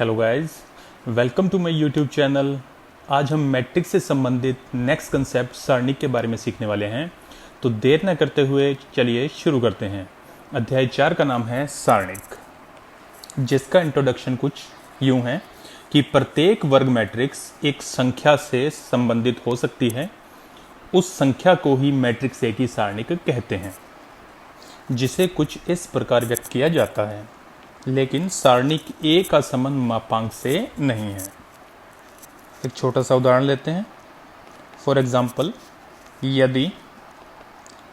Hello guys, welcome to my YouTube channel. आज हम matrix से संबंधित नेक्स्ट कंसेप्ट सारणिक के बारे में सीखने वाले हैं। तो देर न करते हुए चलिए शुरू करते हैं। अध्याय 4 का नाम है सारणिक, जिसका इंट्रोडक्शन कुछ यूं है कि प्रत्येक वर्ग मैट्रिक्स एक संख्या से संबंधित हो सकती है। उस संख्या को ही मैट्रिक्स ए की सारणिक कहते हैं, जिसे कुछ इस प्रकार व्यक्त किया जाता है। लेकिन सारणिक ए का संबंध मापांक से नहीं है। एक छोटा सा उदाहरण लेते हैं। फॉर एग्जाम्पल, यदि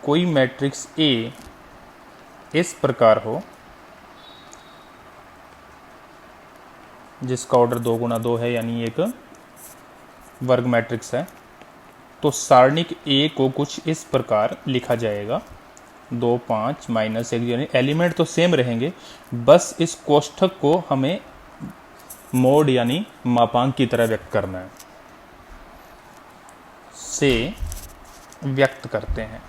कोई मैट्रिक्स ए इस प्रकार हो, जिसका ऑर्डर 2 गुना 2 है, यानी एक वर्ग मैट्रिक्स है, तो सारणिक ए को कुछ इस प्रकार लिखा जाएगा। 2 5 -1, यानी एलिमेंट तो सेम रहेंगे, बस इस कोष्ठक को हमें मोड यानी मापांक की तरह व्यक्त करना है, से व्यक्त करते हैं।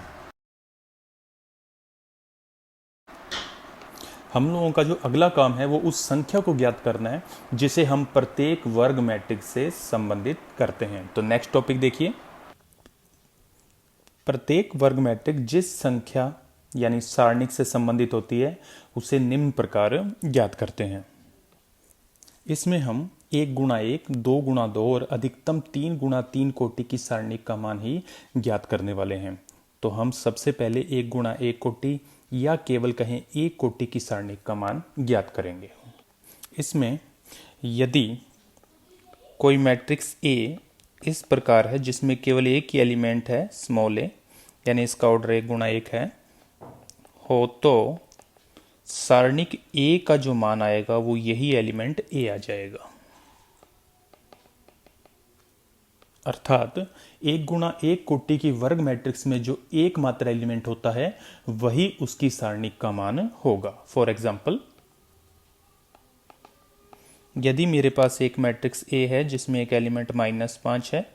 हम लोगों का जो अगला काम है वो उस संख्या को ज्ञात करना है जिसे हम प्रत्येक वर्ग मैट्रिक्स से संबंधित करते हैं। तो नेक्स्ट टॉपिक देखिए। प्रत्येक वर्ग मैट्रिक्स जिस संख्या यानी सारणिक से संबंधित होती है उसे निम्न प्रकार ज्ञात करते हैं। इसमें हम 1 गुणा 1, 2 गुणा 2 और अधिकतम 3 गुणा 3 कोटि की सारणिक का मान ही ज्ञात करने वाले हैं। तो हम सबसे पहले 1 गुणा 1 कोटि या केवल कहें 1 कोटि की सारणिक का मान ज्ञात करेंगे। इसमें यदि कोई मैट्रिक्स ए इस प्रकार है जिसमें केवल एक ही एलिमेंट है स्मॉल ए, यानी इसका ऑर्डर 1 गुणा 1 है हो, तो सारणिक ए का जो मान आएगा वो यही एलिमेंट ए आ जाएगा। अर्थात 1 गुणा 1 कोटि की वर्ग मैट्रिक्स में जो एकमात्र एलिमेंट होता है वही उसकी सारणिक का मान होगा। फॉर एग्जाम्पल, यदि मेरे पास एक मैट्रिक्स ए है जिसमें एक एलिमेंट -5 है,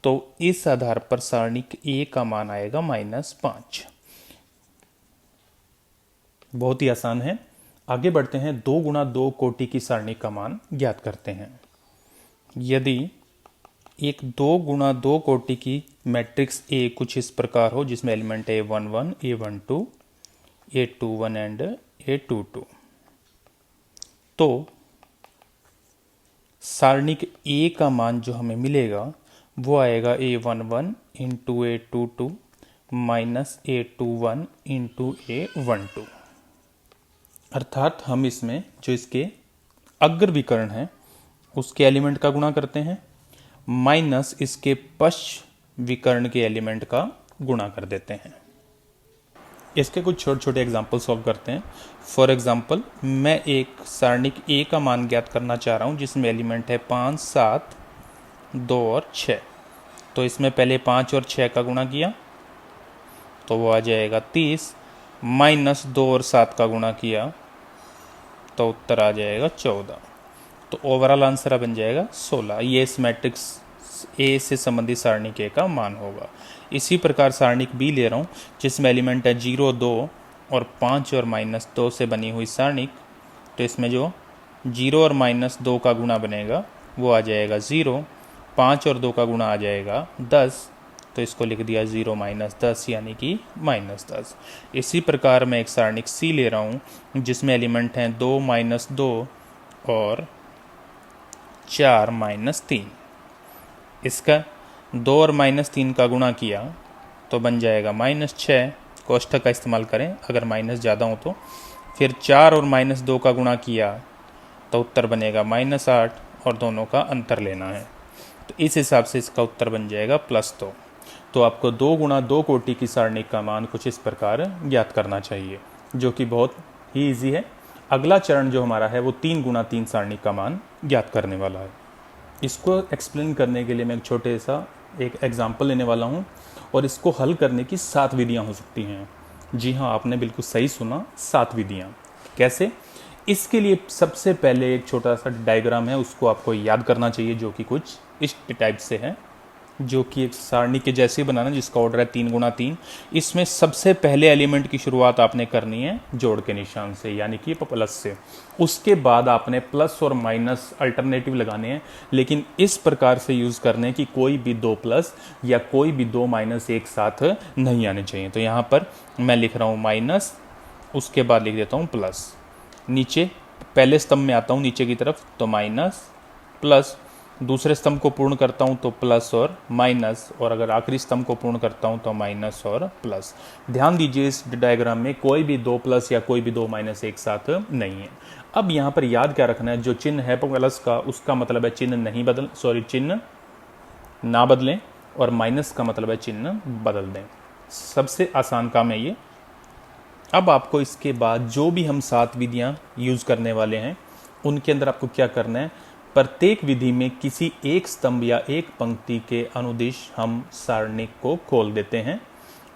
तो इस आधार पर सारणिक ए का मान आएगा -5। बहुत ही आसान है। आगे बढ़ते हैं। 2 गुणा 2 कोटि की सारणी का मान ज्ञात करते हैं। यदि एक 2 गुणा 2 कोटि की मैट्रिक्स ए कुछ इस प्रकार हो जिसमें element A11, A12, A21 and A22, तो सारणिक ए का मान जो हमें मिलेगा वो आएगा A11 into A22 minus A21 into A12। अर्थात हम इसमें जो इसके अग्र विकर्ण है उसके एलिमेंट का गुणा करते हैं माइनस इसके पश्च विकर्ण के एलिमेंट का गुणा कर देते हैं। इसके कुछ छोटे छोटे एग्जाम्पल सॉल्व करते हैं। फॉर एग्जाम्पल, मैं एक सारणिक ए का मान ज्ञात करना चाह रहा हूं जिसमें एलिमेंट है 5, 7, 2 और 6। तो इसमें पहले 5 और 6 का गुणा किया तो वो आ जाएगा 30, माइनस 2 और 7 का गुणा किया तो उत्तर आ जाएगा 14। तो ओवरऑल आंसर बन जाएगा 16। ये इस मैट्रिक्स ए से संबंधित सारणिक ए का मान होगा। इसी प्रकार सारणिक बी ले रहा हूँ जिसमें एलिमेंट है 0, 2 और 5 और -2 से बनी हुई सारणिक। तो इसमें जो 0 और -2 का गुणा बनेगा वो आ जाएगा 0, 5 और 2 का गुणा आ जाएगा 10, तो इसको लिख दिया 0 - 10 यानी कि -10। इसी प्रकार मैं एक सारणिक सी ले रहा हूँ जिसमें एलिमेंट हैं 2, -2 और 4, -3। इसका 2 और -3 का गुणा किया तो बन जाएगा -6। कोष्ठक का इस्तेमाल करें अगर माइनस ज़्यादा हो तो। फिर 4 और -2 का गुणा किया तो उत्तर बनेगा -8 और दोनों का अंतर लेना है। तो इस हिसाब से इसका उत्तर बन जाएगा +2। तो आपको 2 गुणा 2 कोटि की सारणिक का मान कुछ इस प्रकार ज्ञात करना चाहिए, जो कि बहुत ही इजी है। अगला चरण जो हमारा है वो 3 गुणा 3 सारणिक का मान ज्ञात करने वाला है। इसको एक्सप्लेन करने के लिए मैं एक छोटे सा एक एग्जाम्पल लेने वाला हूँ और इसको हल करने की 7 विधियाँ हो सकती हैं। जी हाँ, आपने बिल्कुल सही सुना, 7 विधियाँ। कैसे? इसके लिए सबसे पहले एक छोटा सा डायग्राम है उसको आपको याद करना चाहिए, जो कि कुछ इस टाइप से है। जो कि एक सारणी के जैसे बनाना, जिसका ऑर्डर है 3 × 3। इसमें सबसे पहले एलिमेंट की शुरुआत आपने करनी है जोड़ के निशान से, यानी कि प्लस से। उसके बाद आपने प्लस और माइनस अल्टरनेटिव लगाने हैं, लेकिन इस प्रकार से यूज़ करने हैं कि कोई भी 2 प्लस या कोई भी 2 माइनस एक साथ नहीं आने चाहिए। तो यहाँ पर मैं लिख रहा हूँ माइनस, उसके बाद लिख देता हूँ प्लस। नीचे पहले स्तंभ में आता हूँ नीचे की तरफ, तो माइनस प्लस, दूसरे स्तंभ को पूर्ण करता हूँ तो प्लस और माइनस, और अगर आखिरी स्तंभ को पूर्ण करता हूँ तो माइनस और प्लस। ध्यान दीजिए इस डायग्राम में कोई भी 2 प्लस या कोई भी 2 माइनस एक साथ नहीं है। अब यहाँ पर याद क्या रखना है, जो चिन्ह है प्लस का उसका मतलब है चिन्ह नहीं बदल, सॉरी चिन्ह ना बदलें, और माइनस का मतलब है चिन्ह बदल दें। सबसे आसान काम है ये। अब आपको इसके बाद जो भी हम 7 विधियाँ यूज़ करने वाले हैं उनके अंदर आपको क्या करना है, प्रत्येक विधि में किसी एक स्तंभ या एक पंक्ति के अनुदिश हम सारणिक को खोल देते हैं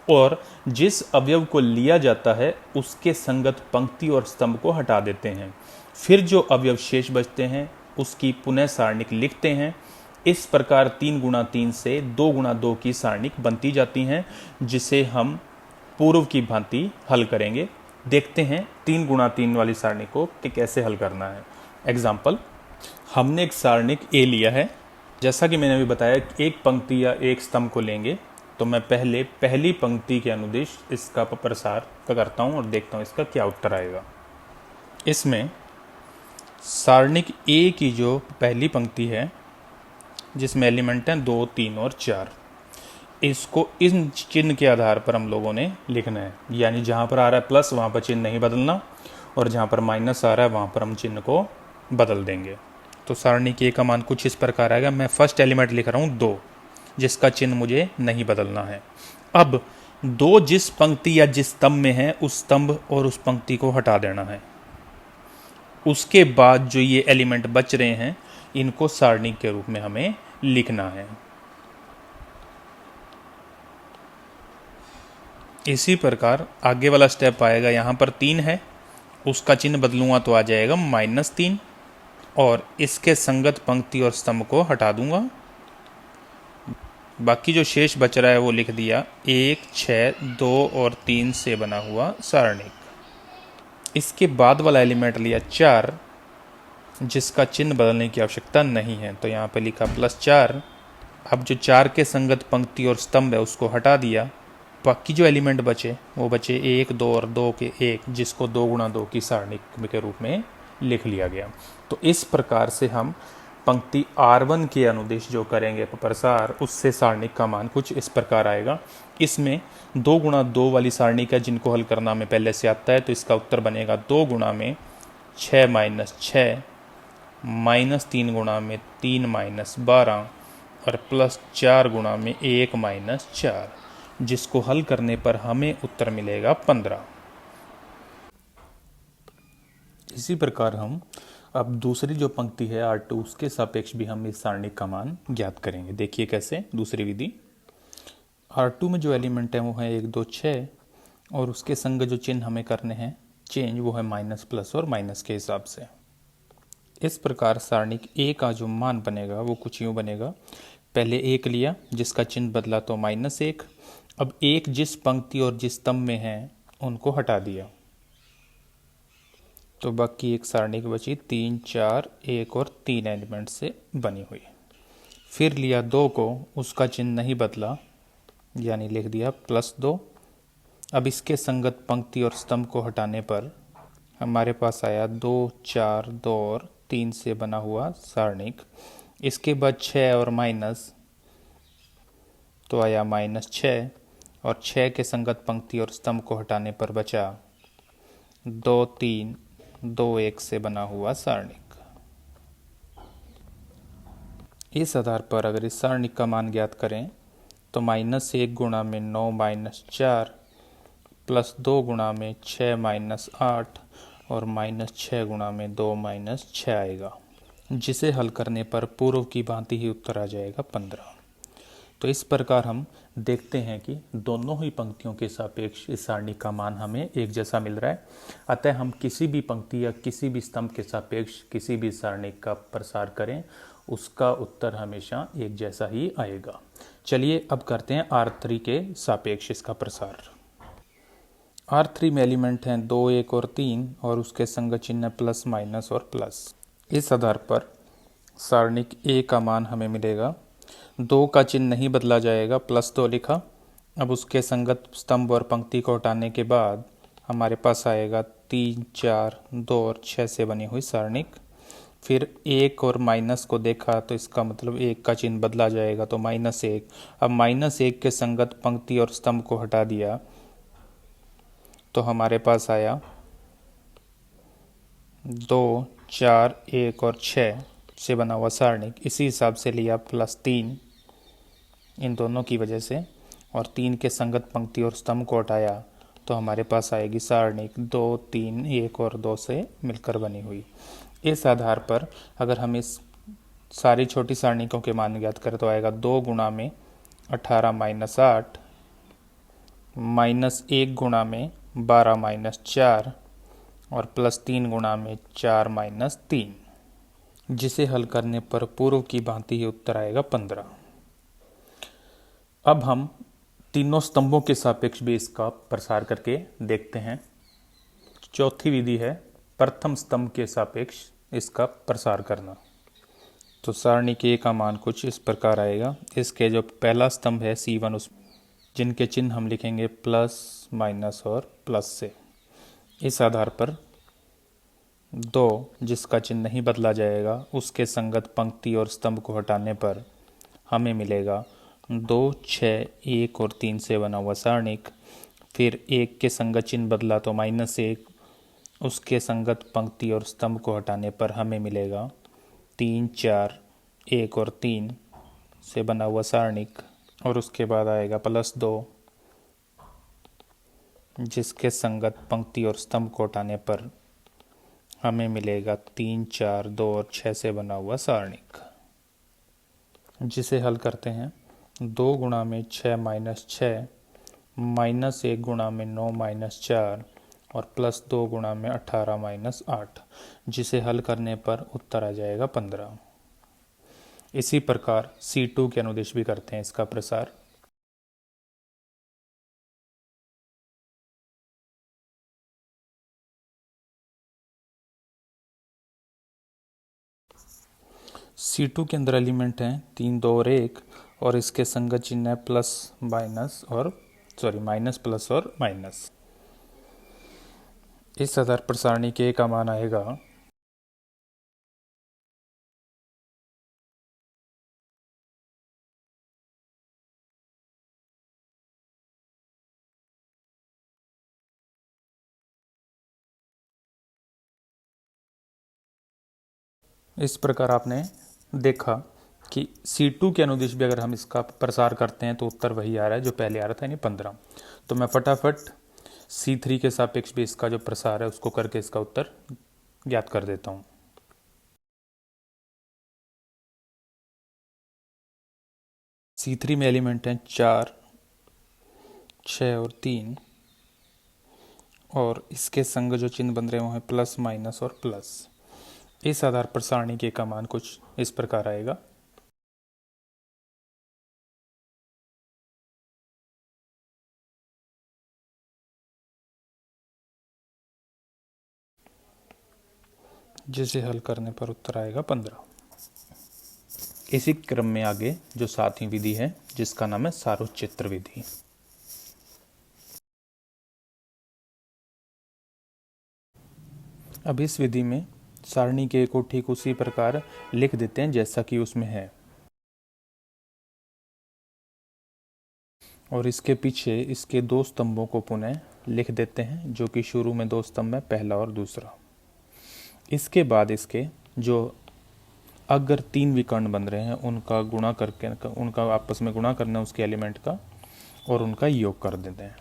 और जिस अवयव को लिया जाता है उसके संगत पंक्ति और स्तंभ को हटा देते हैं। फिर जो अवयव शेष बचते हैं उसकी पुनः सारणिक लिखते हैं। इस प्रकार 3 × 3 से 2 × 2 की सारणिक बनती जाती हैं, जिसे हम पूर्व की भांति हल करेंगे। देखते हैं 3 × 3 वाली सारणी को कि कैसे हल करना है। एग्जाम्पल, हमने एक सारणिक ए लिया है। जैसा कि मैंने अभी बताया कि एक पंक्ति या एक स्तंभ को लेंगे, तो मैं पहले पहली पंक्ति के अनुदिश इसका प्रसार करता हूँ और देखता हूँ इसका क्या उत्तर आएगा। इसमें सारणिक ए की जो पहली पंक्ति है जिसमें एलिमेंट हैं 2, 3 और 4, इसको इन चिन्ह के आधार पर हम लोगों ने लिखना है। यानी जहाँ पर आ रहा है प्लस वहाँ पर चिन्ह नहीं बदलना, और जहाँ पर माइनस आ रहा है वहाँ पर हम चिन्ह को बदल देंगे। तो सारणी के का मान कुछ इस प्रकार आएगा। मैं फर्स्ट एलिमेंट लिख रहा हूँ 2, जिसका चिन्ह मुझे नहीं बदलना है। अब 2 जिस पंक्ति या जिस स्तंभ में है उस स्तंभ और उस पंक्ति को हटा देना है। उसके बाद जो ये एलिमेंट बच रहे हैं इनको सारणी के रूप में हमें लिखना है। इसी प्रकार आगे वाला स्टेप आएगा। यहाँ पर 3 है, उसका चिन्ह बदलूंगा तो आ जाएगा -3, और इसके संगत पंक्ति और स्तंभ को हटा दूंगा। बाकी जो शेष बच रहा है वो लिख दिया 1, 6, 2 और 3 से बना हुआ सारणिक। इसके बाद वाला एलिमेंट लिया 4, जिसका चिन्ह बदलने की आवश्यकता नहीं है, तो यहाँ पे लिखा +4। अब जो 4 के संगत पंक्ति और स्तंभ है उसको हटा दिया। बाकी जो एलिमेंट बचे वो बचे 1, 2 और 2 के 1, जिसको 2 × 2 की सारणी के रूप में लिख लिया गया। तो इस प्रकार से हम पंक्ति R1 के अनुदिश जो करेंगे प्रसार, उससे सारणी का मान कुछ इस प्रकार आएगा। इसमें 2 × 2 वाली सारणी का जिनको हल करना में पहले से आता है, तो इसका उत्तर बनेगा 2 × 6 - 6 -3 × 3 - 12 और +4 × 1 - 4, जिसको हल करने पर हमें उत्तर मिलेगा 15। इसी प्रकार हम अब दूसरी जो पंक्ति है R2 उसके सापेक्ष भी हम इस सारणी का मान ज्ञात करेंगे। देखिए कैसे दूसरी विधि। R2 में जो एलिमेंट है वो है 1, 2, 6, और उसके संग जो चिन्ह हमें करने हैं चेंज वो है माइनस, प्लस और माइनस के हिसाब से। इस प्रकार सारणी ए का जो मान बनेगा वो कुछ यूँ बनेगा। पहले 1 लिया जिसका चिन्ह बदला तो -1। अब 1 जिस पंक्ति और जिस स्तंभ में है उनको हटा दिया, तो बाकी एक सारणी की बची 3, 4, 1 और 3 एलिमेंट से बनी हुई। फिर लिया 2 को, उसका चिन्ह नहीं बदला, यानी लिख दिया +2। अब इसके संगत पंक्ति और स्तंभ को हटाने पर हमारे पास आया 2, 4, 2 और 3 से बना हुआ सारणिक। इसके बाद 6 और माइनस, तो आया -6, और 6 के संगत पंक्ति और स्तंभ को हटाने पर बचा 2, 3, 2, 1 से बना हुआ सारणिक। इस आधार पर अगर इस सारणिक का मान ज्ञात करें तो -1 × 9 - 4 +2 × 6 - 8 और -6 × 2 - 6 आएगा, जिसे हल करने पर पूर्व की भांति ही उत्तर आ जाएगा 15। तो इस प्रकार हम देखते हैं कि दोनों ही पंक्तियों के सापेक्ष इस सारणी का मान हमें एक जैसा मिल रहा है। अतः हम किसी भी पंक्ति या किसी भी स्तंभ के सापेक्ष किसी भी सारणी का प्रसार करें, उसका उत्तर हमेशा एक जैसा ही आएगा। चलिए अब करते हैं R3 के सापेक्ष इसका प्रसार। R3 में एलिमेंट हैं 2, 1 और 3 और उसके संगत चिन्ह प्लस, माइनस और प्लस। इस आधार पर सारणिक A का मान हमें मिलेगा, 2 का चिन्ह नहीं बदला जाएगा, +2 लिखा। अब उसके संगत स्तंभ और पंक्ति को हटाने के बाद हमारे पास आएगा 3, 4, 2 और 6 से बनी हुई सारणिक। फिर 1 और माइनस को देखा तो इसका मतलब 1 का चिन्ह बदला जाएगा तो -1। अब -1 के संगत पंक्ति और स्तंभ को हटा दिया तो हमारे पास आया 2, 4, 1 और 6 से बना हुआ सारणिक। इसी हिसाब से लिया +3 इन दोनों की वजह से, और 3 के संगत पंक्ति और स्तंभ को हटाया तो हमारे पास आएगी सारणिक 2, 3, 1 और 2 से मिलकर बनी हुई। इस आधार पर अगर हम इस सारी छोटी सारणिकों के मान ज्ञात करें तो आएगा 2 गुणा में 18 - 8, -1 गुणा में 12 - 4 और +3 गुणा में 4 - 3, जिसे हल करने पर पूर्व की भांति ही उत्तर आएगा 15। अब हम तीनों स्तंभों के सापेक्ष भी इसका प्रसार करके देखते हैं। चौथी विधि है प्रथम स्तंभ के सापेक्ष इसका प्रसार करना। तो सारणी के का मान कुछ इस प्रकार आएगा। इसके जो पहला स्तंभ है C1, उस जिनके चिन्ह हम लिखेंगे प्लस, माइनस और प्लस से। इस आधार पर 2 जिसका चिन्ह नहीं बदला जाएगा, उसके संगत पंक्ति और स्तंभ को हटाने पर हमें मिलेगा 2, 6, 1 और 3 से बना हुआ सारणिक। फिर 1 के संगत चिन्ह बदला तो -1, उसके संगत पंक्ति और स्तंभ को हटाने पर हमें मिलेगा 3, 4, 1 और 3 से बना हुआ सारणिक। और उसके बाद आएगा +2 जिसके संगत पंक्ति और स्तंभ को हटाने पर हमें मिलेगा 3, 4, 2 और 6 से बना हुआ सारणिक, जिसे हल करते हैं। 2 गुणा में 6 - 6, -1 गुणा में 9 - 4 और +2 गुणा में 18 - 8, जिसे हल करने पर उत्तर आ जाएगा 15। इसी प्रकार C2 के अनुदिश भी करते हैं इसका प्रसार। C2 के अंदर एलिमेंट हैं 3, 2 और 1 और इसके संगत चिन्ह है माइनस, प्लस और माइनस। इस आधार पर सारणी के का मान आएगा इस प्रकार आपने देखा कि C2 के अनुदिश भी अगर हम इसका प्रसार करते हैं तो उत्तर वही आ रहा है जो पहले आ रहा था, यानी 15। तो मैं फटाफट C3 के सापेक्ष भी इसका जो प्रसार है उसको करके इसका उत्तर ज्ञात कर देता हूँ। C3 में एलिमेंट हैं 4, 6 और 3 और इसके संग जो चिन्ह बन रहे हैं प्लस, माइनस और प्लस। इस आधार पर सारणी के का मान कुछ इस प्रकार आएगा। जिसे हल करने पर उत्तर आएगा 15। इसी क्रम में आगे जो 7वीं विधि है जिसका नाम है सारोचित्र विधि। अब इस विधि में सारणी के को ठीक उसी प्रकार लिख देते हैं जैसा कि उसमें है, और इसके पीछे इसके 2 स्तंभों को पुनः लिख देते हैं जो कि शुरू में 2 स्तंभ है, पहला और दूसरा। इसके बाद इसके जो अगर 3 विकर्ण बन रहे हैं उनका गुणा करके, उनका आपस में गुणा करना उसके एलिमेंट का और उनका योग कर देते हैं।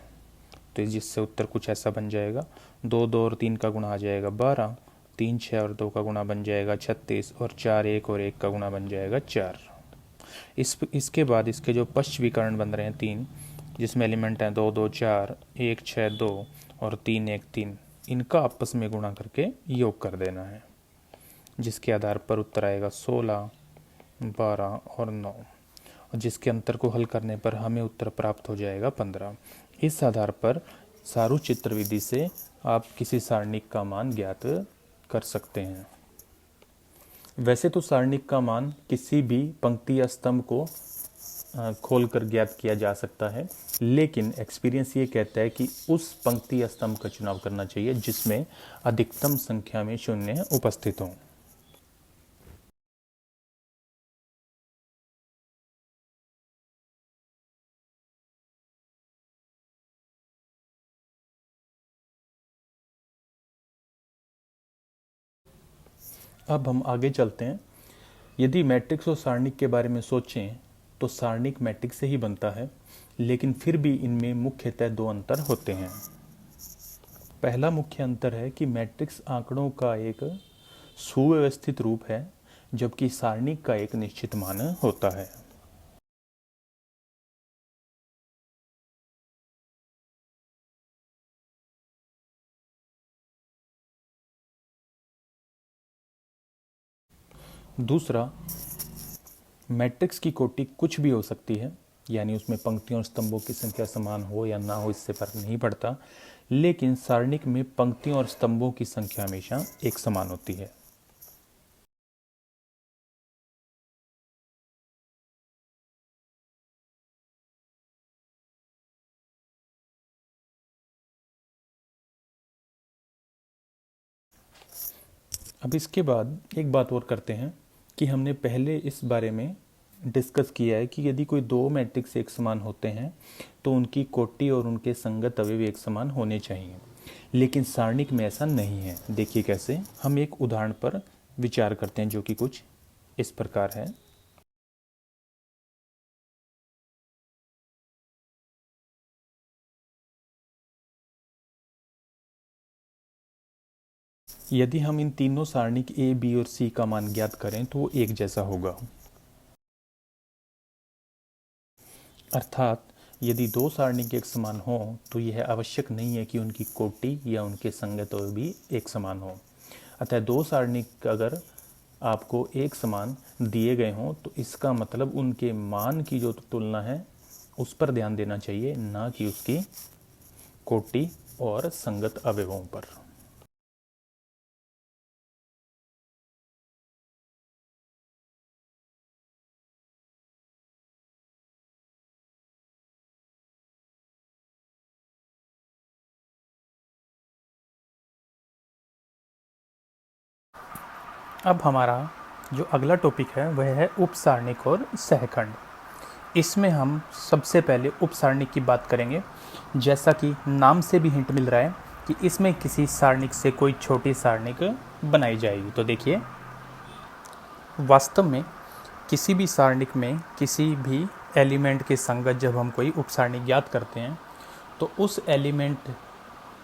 तो जिससे उत्तर कुछ ऐसा बन जाएगा। 2, 2 और 3 का गुणा आ जाएगा 12, 3, 6 और 2 का गुणा बन जाएगा 36 और 4, 1 और 1 का गुणा बन जाएगा 4। इसके बाद इसके जो पश्च विकर्ण बन रहे हैं 3, जिसमें एलिमेंट हैं 2 2 4, 1 6 2 और 3 1 3, इनका आपस में गुणा करके योग कर देना है, जिसके आधार पर उत्तर आएगा 16, 12 और 9, और जिसके अंतर को हल करने पर हमें उत्तर प्राप्त हो जाएगा 15। इस आधार पर सारूचित्र विधि से आप किसी सारणिक का मान ज्ञात कर सकते हैं। वैसे तो सारणिक का मान किसी भी पंक्ति या स्तंभ को खोलकर ज्ञात किया जा सकता है, लेकिन एक्सपीरियंस ये कहता है कि उस पंक्ति या स्तंभ का चुनाव करना चाहिए जिसमें अधिकतम संख्या में शून्य उपस्थित हों। अब हम आगे चलते हैं। यदि मैट्रिक्स और सारणिक के बारे में सोचें तो सारणिक मैट्रिक्स से ही बनता है, लेकिन फिर भी इनमें मुख्यतः 2 अंतर होते हैं। पहला मुख्य अंतर है कि मैट्रिक्स आंकड़ों का एक सुव्यवस्थित रूप है, जबकि सारणिक का एक निश्चित मान होता है। दूसरा, मैट्रिक्स की कोटि कुछ भी हो सकती है, यानी उसमें पंक्तियों और स्तंभों की संख्या समान हो या ना हो, इससे फर्क नहीं पड़ता, लेकिन सारणिक में पंक्तियों और स्तंभों की संख्या हमेशा एक समान होती है। अब इसके बाद एक बात और करते हैं कि हमने पहले इस बारे में डिस्कस किया है कि यदि कोई 2 मैट्रिक्स एक समान होते हैं तो उनकी कोटि और उनके संगत अवयव एक समान होने चाहिए, लेकिन सारणिक में ऐसा नहीं है। देखिए कैसे। हम एक उदाहरण पर विचार करते हैं जो कि कुछ इस प्रकार है। यदि हम इन तीनों सारणिक ए, बी और सी का मान ज्ञात करें तो वो एक जैसा होगा। अर्थात यदि 2 सारणिक एक समान हो तो यह आवश्यक नहीं है कि उनकी कोटि या उनके संगत अवयव भी एक समान हो। अतः 2 सारणिक अगर आपको एक समान दिए गए हों तो इसका मतलब उनके मान की जो तुलना है उस पर ध्यान देना चाहिए, ना कि उसकी कोटि और संगत अवयवों पर। अब हमारा जो अगला टॉपिक है वह है उपसारणिक और सहखंड। इसमें हम सबसे पहले उपसारणिक की बात करेंगे। जैसा कि नाम से भी हिंट मिल रहा है कि इसमें किसी सारणिक से कोई छोटी सारणिक बनाई जाएगी। तो देखिए, वास्तव में किसी भी सारणिक में किसी भी एलिमेंट के संगत जब हम कोई उपसारणिक ज्ञात करते हैं तो उस एलिमेंट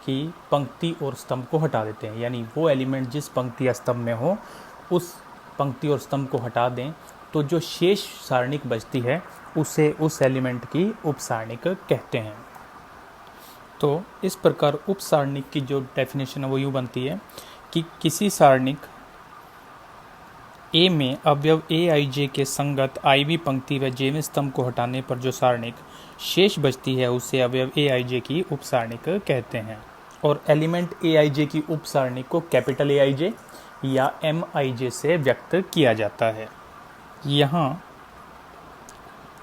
की पंक्ति और स्तंभ को हटा देते हैं, यानी वो एलिमेंट जिस पंक्ति या स्तंभ में हो उस पंक्ति और स्तंभ को हटा दें तो जो शेष सारणिक बचती है उसे उस एलिमेंट की उपसारणिक कहते हैं। तो इस प्रकार उपसारणिक की जो डेफिनेशन है वो यूँ बनती है कि किसी सारणिक ए में अवयव ए आई जे के संगत आई वी पंक्ति व जेवें स्तंभ को हटाने पर जो सारणिक शेष बचती है उसे अवयव ए आई जे की उपसारणिक कहते हैं। और एलिमेंट ए आई जे की उपसारणिक को कैपिटल ए आई जे या एम आई जे से व्यक्त किया जाता है। यहाँ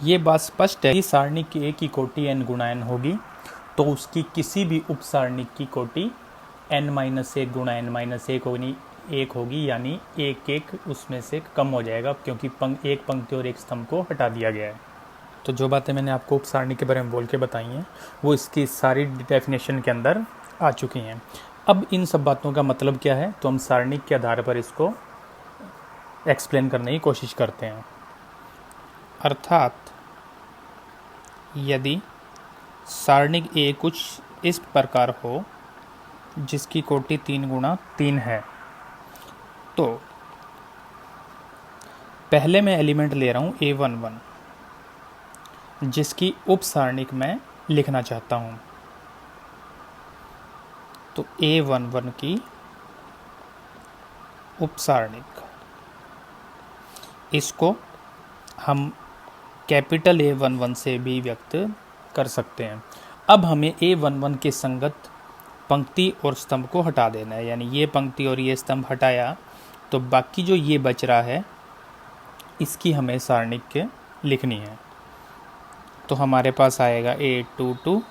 ये बात स्पष्ट है कि सारणिक की ए की कोटि n गुणा n होगी तो उसकी किसी भी उपसारणिक की कोटि n-1 गुणा n-1 होगी, यानी एक उसमें से कम हो जाएगा क्योंकि एक पंक्ति और एक स्तंभ को हटा दिया गया है। तो जो बातें मैंने आपको उपसारणिक के बारे में बोल के बताई हैं वो इसकी सारी डेफिनेशन के अंदर आ चुकी हैं। अब इन सब बातों का मतलब क्या है तो हम सारणिक के आधार पर इसको एक्सप्लेन करने की कोशिश करते हैं। अर्थात यदि सारणिक ए कुछ इस प्रकार हो जिसकी कोटि 3 गुणा 3 है तो पहले मैं एलिमेंट ले रहा हूँ A11 जिसकी उप सारणिक मैं लिखना चाहता हूँ। तो A11 की उप सारणिक, इसको हम कैपिटल A11 से भी व्यक्त कर सकते हैं। अब हमें A11 के संगत पंक्ति और स्तंभ को हटा देना है, यानी ये पंक्ति और ये स्तंभ हटाया तो बाकी जो ये बच रहा है इसकी हमें सारणिक लिखनी है। तो हमारे पास आएगा A22,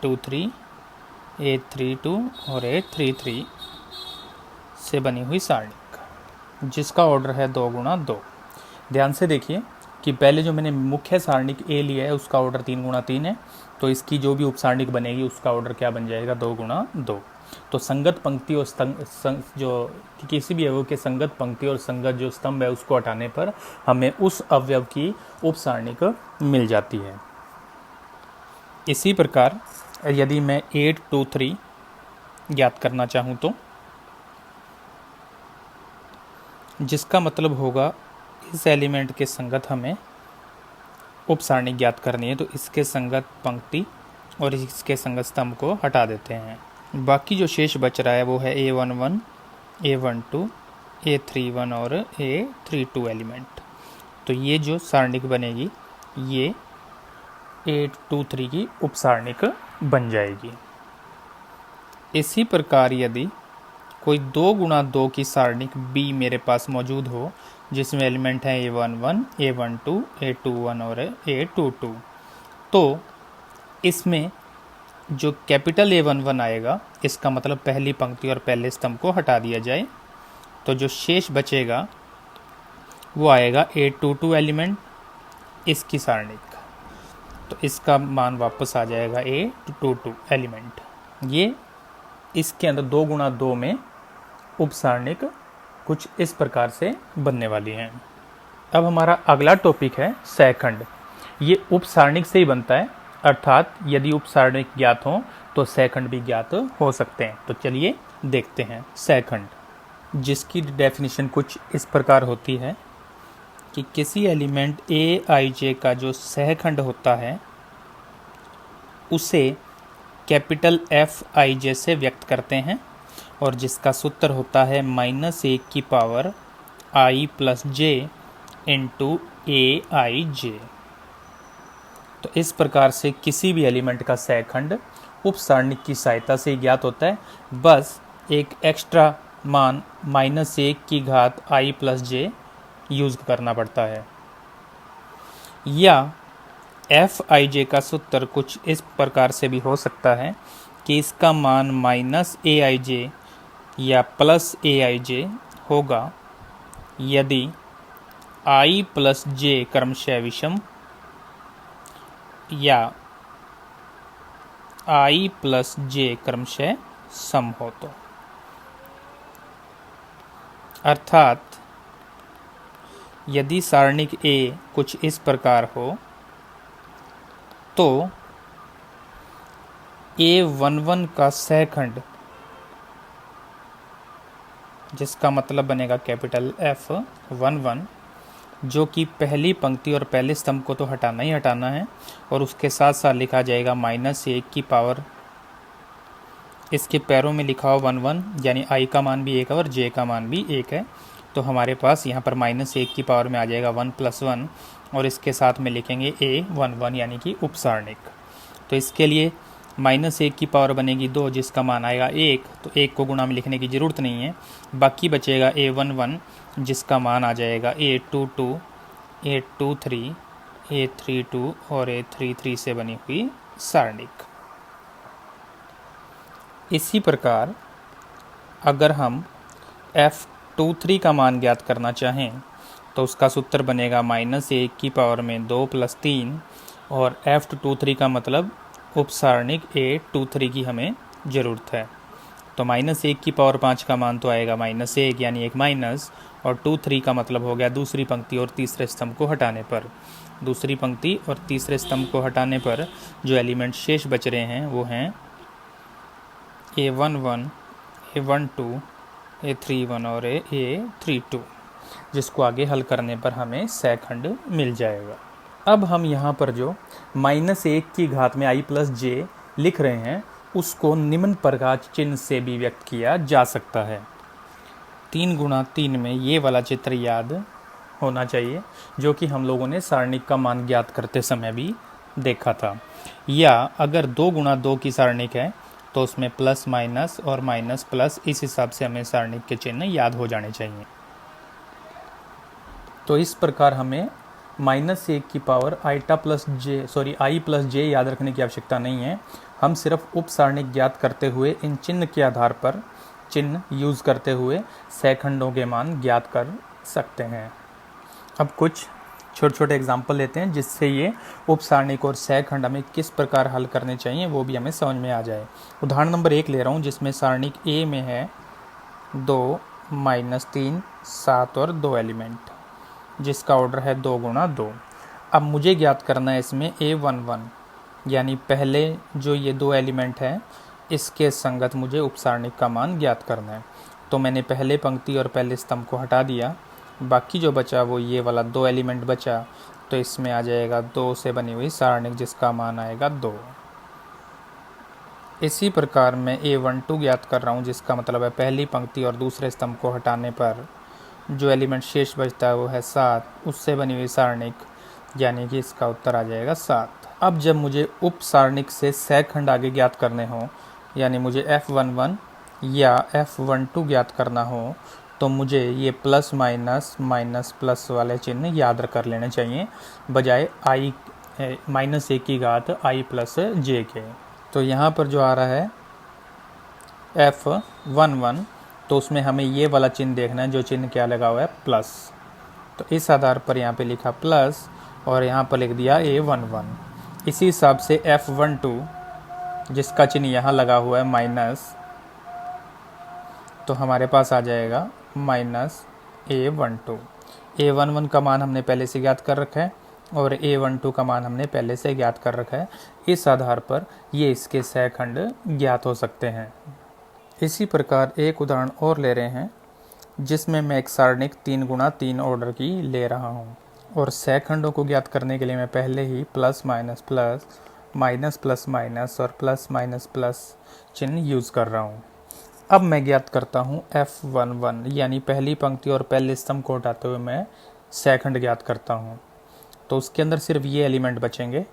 A23, A32 और A33 से बनी हुई सारणिक जिसका ऑर्डर है 2 गुणा 2। ध्यान से देखिए कि पहले जो मैंने मुख्य सारणिक A लिया है उसका ऑर्डर 3 गुणा 3 है, तो इसकी जो भी उपसारणिक बनेगी उसका ऑर्डर क्या बन जाएगा 2 गुणा 2। तो संगत पंक्ति और जो किसी भी अवयव के संगत पंक्ति और संगत जो स्तंभ है उसको हटाने पर हमें उस अवयव की उपसारणिक मिल जाती है। इसी प्रकार यदि मैं 823 ज्ञात करना चाहूँ तो जिसका मतलब होगा इस एलिमेंट के संगत हमें उपसारणिक ज्ञात करनी है, तो इसके संगत पंक्ति और इसके संगत स्तंभ को हटा देते हैं। बाकी जो शेष बच रहा है वो है A11, A12, A31 और A32 एलिमेंट। तो ये जो सारणिक बनेगी ये 823 की उपसारणिक बन जाएगी। इसी प्रकार यदि कोई 2 गुणा 2 की सारणिक B मेरे पास मौजूद हो जिसमें एलिमेंट है A11, A12, A21 और A22, तो इसमें जो कैपिटल A11 आएगा इसका मतलब पहली पंक्ति और पहले स्तंभ को हटा दिया जाए, तो जो शेष बचेगा वो आएगा A22 एलिमेंट, इसकी सारणिक। तो इसका मान वापस आ जाएगा A22 एलिमेंट। ये इसके अंदर 2 गुणा 2 में उपसारणिक कुछ इस प्रकार से बनने वाली हैं। अब हमारा अगला टॉपिक है सहखंड। ये उपसारणिक से ही बनता है, अर्थात यदि उपसारणिक ज्ञात हो तो सहखंड भी ज्ञात हो सकते हैं। तो चलिए देखते हैं सहखंड, जिसकी डेफिनेशन कुछ इस प्रकार होती है कि किसी एलिमेंट Aij का जो सहखंड होता है उसे कैपिटल Fij से व्यक्त करते हैं और जिसका सूत्र होता है -1 की power i plus j into Aij। तो इस प्रकार से किसी भी एलिमेंट का सहखंड उपसारणिक की सहायता से ज्ञात होता है, बस एक एक्स्ट्रा मान -1 की घात i प्लस j यूज करना पड़ता है। या Fij का सूत्र कुछ इस प्रकार से भी हो सकता है कि इसका मान -Aij या प्लस Aij होगा यदि i प्लस j क्रमशः विषम या i प्लस j क्रमशः सम हो तो। अर्थात यदि सारणिक A कुछ इस प्रकार हो तो A11 का सहखंड, जिसका मतलब बनेगा कैपिटल F11, जो कि पहली पंक्ति और पहले स्तंभ को तो हटाना ही हटाना है और उसके साथ साथ लिखा जाएगा -1 की पावर, इसके पैरों में लिखा हो 11 यानी i का मान भी 1 है और j का मान भी 1 है। तो हमारे पास यहाँ पर -1 की पावर में आ जाएगा 1 + 1 और इसके साथ में लिखेंगे A11 यानी कि उपसारणिक। तो इसके लिए -1 की पावर बनेगी 2 जिसका मान आएगा 1, तो 1 को गुणा में लिखने की ज़रूरत नहीं है। बाकी बचेगा A11 जिसका मान आ जाएगा A22, A23, A32 और A33 से बनी हुई सारणिक। इसी प्रकार अगर हम F23 का मान ज्ञात करना चाहें तो उसका सूत्र बनेगा -1 की पावर में 2 + 3 और F23 का मतलब उपसारणिक A23 की हमें ज़रूरत है। तो -1 की पावर 5 का मान तो आएगा -1 यानी एक माइनस, और 23 का मतलब हो गया दूसरी पंक्ति और तीसरे स्तंभ को हटाने पर। दूसरी पंक्ति और तीसरे स्तंभ को हटाने पर जो एलिमेंट शेष बच रहे हैं वो हैं A11, A12, A31 और A32। जिसको आगे हल करने पर हमें सेकंड मिल जाएगा। अब हम यहाँ पर जो -1 की घात में i प्लस जे लिख रहे हैं उसको निम्न प्रकार चिन्ह से भी व्यक्त किया जा सकता है। 3 गुणा 3 में ये वाला चित्र याद होना चाहिए जो कि हम लोगों ने सारणिक का मान ज्ञात करते समय भी देखा था। या अगर 2 गुणा 2 की सारणिक है तो उसमें प्लस माइनस और माइनस प्लस, इस हिसाब से हमें सारणिक के चिन्ह याद हो जाने चाहिए। तो इस प्रकार हमें -1 की पावर i प्लस जे याद रखने की आवश्यकता नहीं है। हम सिर्फ उप सारणिक ज्ञात करते हुए इन चिन्ह के आधार पर चिन्ह यूज़ करते हुए सेकंडों के मान ज्ञात कर सकते हैं। अब कुछ छोटे छोटे एग्जाम्पल लेते हैं जिससे ये उप सारणिक और सेकंड हमें किस प्रकार हल करने चाहिए वो भी हमें समझ में आ जाए। उदाहरण नंबर 1 ले रहा हूँ जिसमें सारणिक ए में है 2, -3, 7 और 2 एलिमेंट जिसका ऑर्डर है 2 गुणा 2। अब मुझे ज्ञात करना है इसमें A11 यानी पहले जो ये 2 एलिमेंट हैं इसके संगत मुझे उप सारणिक का मान ज्ञात करना है। तो मैंने पहले पंक्ति और पहले स्तंभ को हटा दिया, बाकी जो बचा वो ये वाला 2 एलिमेंट बचा, तो इसमें आ जाएगा 2 से बनी हुई सारणिक जिसका मान आएगा 2। इसी प्रकार मैं A12 ज्ञात कर रहा हूँ जिसका मतलब है पहली पंक्ति और दूसरे स्तंभ को हटाने पर जो एलिमेंट शेष बचता है वो है 7, उससे बनी हुई सारणिक, यानी कि इसका उत्तर आ जाएगा 7। अब जब मुझे उप सारणिक से सेकंड आगे ज्ञात करने हो यानी मुझे F11 या F12 ज्ञात करना हो तो मुझे ये प्लस माइनस माइनस प्लस वाले चिन्ह याद कर लेने चाहिए बजाय -1 की घात i प्लस जे के। तो यहाँ पर जो आ रहा है F11 तो उसमें हमें ये वाला चिन्ह देखना है जो चिन्ह क्या लगा हुआ है प्लस, तो इस आधार पर यहाँ पे लिखा प्लस और यहाँ पर लिख दिया A11। इसी हिसाब से F12 जिसका चिन्ह यहाँ लगा हुआ है माइनस, तो हमारे पास आ जाएगा -A12। A11 का मान हमने पहले से ज्ञात कर रखा है और A12 का मान हमने पहले से ज्ञात कर रखा है। इस आधार पर ये इसके सेकंड ज्ञात हो सकते हैं। इसी प्रकार एक उदाहरण और ले रहे हैं जिसमें मैं एक सारणिक 3 गुणा 3 ऑर्डर की ले रहा हूँ और सेकंडों को ज्ञात करने के लिए मैं पहले ही plus minus plus, minus plus minus और प्लस माइनस प्लस चिन्ह यूज़ कर रहा हूँ। अब मैं ज्ञात करता हूँ F11 यानी पहली पंक्ति और पहले स्तंभ को हटाते हुए मैं सेकंड ज्ञात करता हूँ, तो उसके अंदर सिर्फ ये एलिमेंट बचेंगे।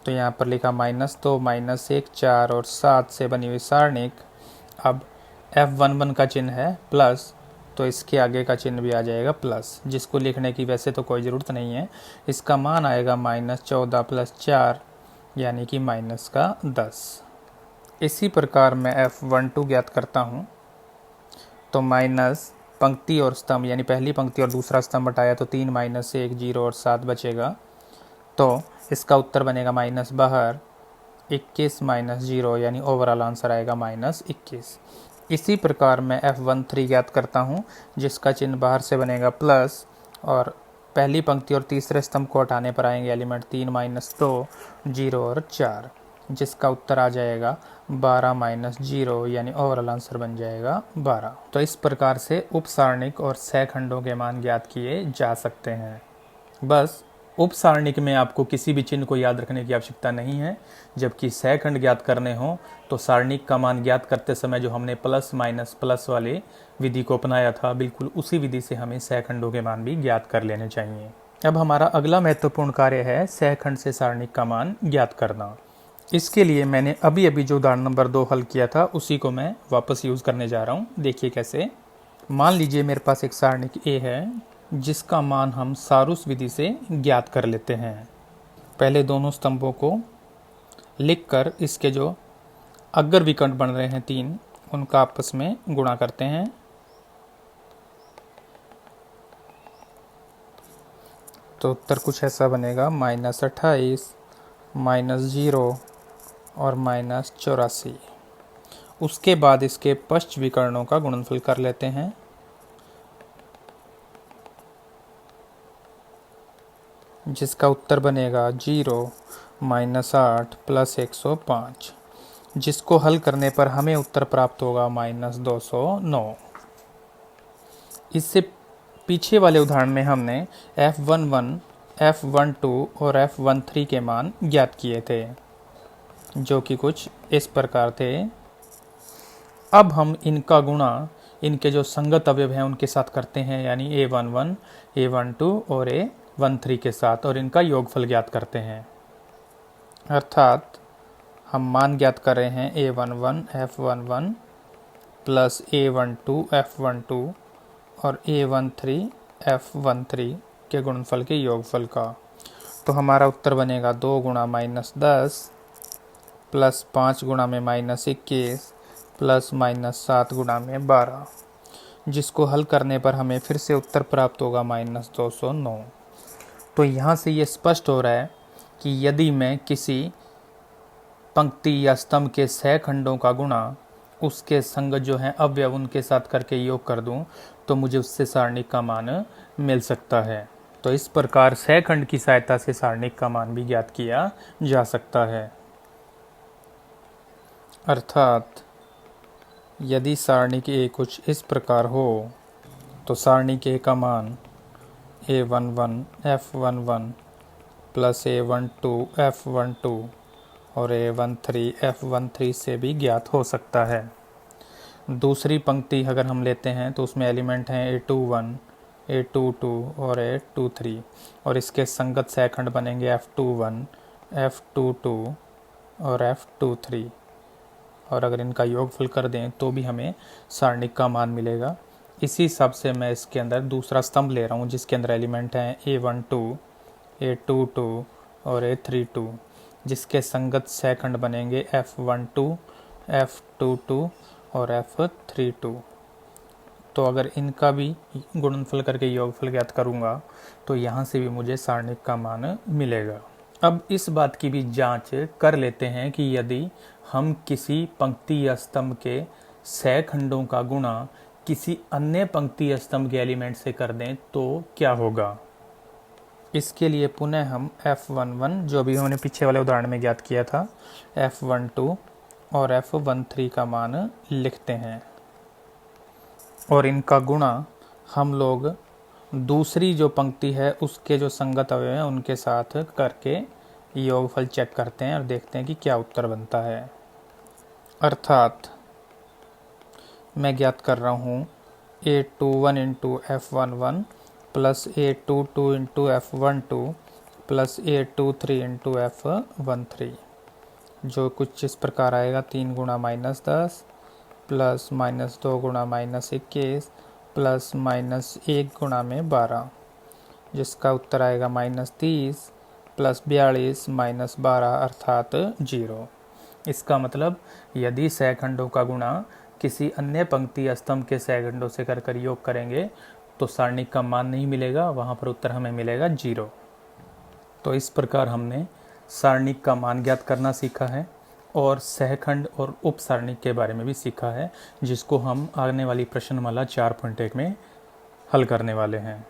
तो यहाँ पर लिखा -2, -1, 4 और 7 से बनी हुई सारणिक। अब F11 का चिन्ह है प्लस, तो इसके आगे का चिन्ह भी आ जाएगा प्लस, जिसको लिखने की वैसे तो कोई ज़रूरत नहीं है। इसका मान आएगा -14 + 4 यानी कि -10। इसी प्रकार मैं F12 ज्ञात करता हूँ तो माइनस पंक्ति और स्तंभ यानी पहली पंक्ति और दूसरा स्तंभ हटाया तो 3 -1 0 और 7 बचेगा, तो इसका उत्तर बनेगा माइनस बाहर 21 -0 यानी ओवरऑल आंसर आएगा -21। इसी प्रकार मैं F13 ज्ञात करता हूँ जिसका चिन्ह बाहर से बनेगा प्लस और पहली पंक्ति और तीसरे स्तंभ को हटाने पर आएंगे एलिमेंट 3 -2 0 और 4 जिसका उत्तर आ जाएगा 12 -0 यानी ओवरऑल आंसर बन जाएगा 12। तो इस प्रकार से उप सारणिक और सेकंडों के मान ज्ञात किए जा सकते हैं। बस उप सारणिक में आपको किसी भी चिन्ह को याद रखने की आवश्यकता नहीं है, जबकि सेकंड ज्ञात करने हो तो सारणिक का मान ज्ञात करते समय जो हमने प्लस माइनस प्लस वाले विधि को अपनाया था बिल्कुल उसी विधि से हमें सेकंडों के मान भी ज्ञात कर लेने चाहिए। अब हमारा अगला महत्वपूर्ण कार्य है सेकंड से सारणिक का मान ज्ञात करना। इसके लिए मैंने अभी जो उदाहरण नंबर 2 हल किया था उसी को मैं वापस यूज़ करने जा रहा हूँ। देखिए कैसे। मान लीजिए मेरे पास एक सारणिक A है जिसका मान हम सारूस विधि से ज्ञात कर लेते हैं। पहले दोनों स्तंभों को लिखकर इसके जो अग्र विकर्ण बन रहे हैं 3 उनका आपस में गुणा करते हैं। तो उत्तर कुछ ऐसा बनेगा -28 -0 और -84। उसके बाद इसके पश्च विकर्णों का गुणनफल कर लेते हैं। जिसका उत्तर बनेगा 0 -8 + 105, जिसको हल करने पर हमें उत्तर प्राप्त होगा -209। इससे पीछे वाले उदाहरण में हमने F11, F12 और F13 के मान ज्ञात किए थे, जो कि कुछ इस प्रकार थे। अब हम इनका गुणा इनके जो संगत अवयव हैं उनके साथ करते हैं, यानी A11, A12 और A13 के साथ, और इनका योगफल ज्ञात करते हैं। अर्थात हम मान ज्ञात कर रहे हैं A11 F11 plus A12 F12 और A13 F13 के गुणनफल के योगफल का। तो हमारा उत्तर बनेगा 2 गुणा -10 प्लस 5 गुणा में -21 प्लस -7 गुणा में 12, जिसको हल करने पर हमें फिर से उत्तर प्राप्त होगा -209। तो यहाँ से ये स्पष्ट हो रहा है कि यदि मैं किसी पंक्ति या स्तंभ के सह खंडों का गुणा उसके संगत जो हैं अवयव उनके साथ करके योग कर दूं, तो मुझे उससे सारणिक का मान मिल सकता है। तो इस प्रकार सह खंड की सहायता से सारणिक का मान भी ज्ञात किया जा सकता है। अर्थात यदि सारणिक ए कुछ इस प्रकार हो, तो सारणिक ए का मान A11 F11 plus A12 F12 और A13 F13 से भी ज्ञात हो सकता है। दूसरी पंक्ति अगर हम लेते हैं तो उसमें एलिमेंट हैं A21, A22 और A23, और इसके संगत सहखंड बनेंगे F21, F22 और F23, और अगर इनका योगफल कर दें तो भी हमें सारणिक का मान मिलेगा। इसी हिसाब से मैं इसके अंदर दूसरा स्तंभ ले रहा हूँ जिसके अंदर एलिमेंट हैं A12, A22 और A32, जिसके संगत सहखंड बनेंगे F12, F22 और F32। तो अगर इनका भी गुणनफल करके योगफल ज्ञात करूँगा तो यहाँ से भी मुझे सारणिक का मान मिलेगा। अब इस बात की भी जांच कर लेते हैं कि यदि हम किसी पंक्ति या स्तंभ के सहखंडों का गुणा किसी अन्य पंक्ति या स्तंभ के एलिमेंट से कर दें तो क्या होगा। इसके लिए पुनः हम F11 जो भी हमने पीछे वाले उदाहरण में ज्ञात किया था, F12 और F13 का मान लिखते हैं, और इनका गुणा हम लोग दूसरी जो पंक्ति है उसके जो संगत अवयव हैं उनके साथ करके योगफल चेक करते हैं और देखते हैं कि क्या उत्तर बनता है। अर्थात मैं ज्ञात कर रहा हूँ A21 into F11 plus A22 into F12 plus A23 into F13, जो कुछ इस प्रकार आएगा 3 गुणा -10 प्लस -2 गुणा -21 प्लस -1 गुणा में 12, जिसका उत्तर आएगा -30 प्लस 42 -12 अर्थात 0। इसका मतलब यदि सहखंडों का गुणा किसी अन्य पंक्ति या स्तंभ के सहखंडों से कर योग करेंगे तो सारणिक का मान नहीं मिलेगा, वहाँ पर उत्तर हमें मिलेगा 0। तो इस प्रकार हमने सारणिक का मान ज्ञात करना सीखा है और सहखंड और उप सारणिक के बारे में भी सीखा है, जिसको हम आने वाली प्रश्नमाला 4.1 में हल करने वाले हैं।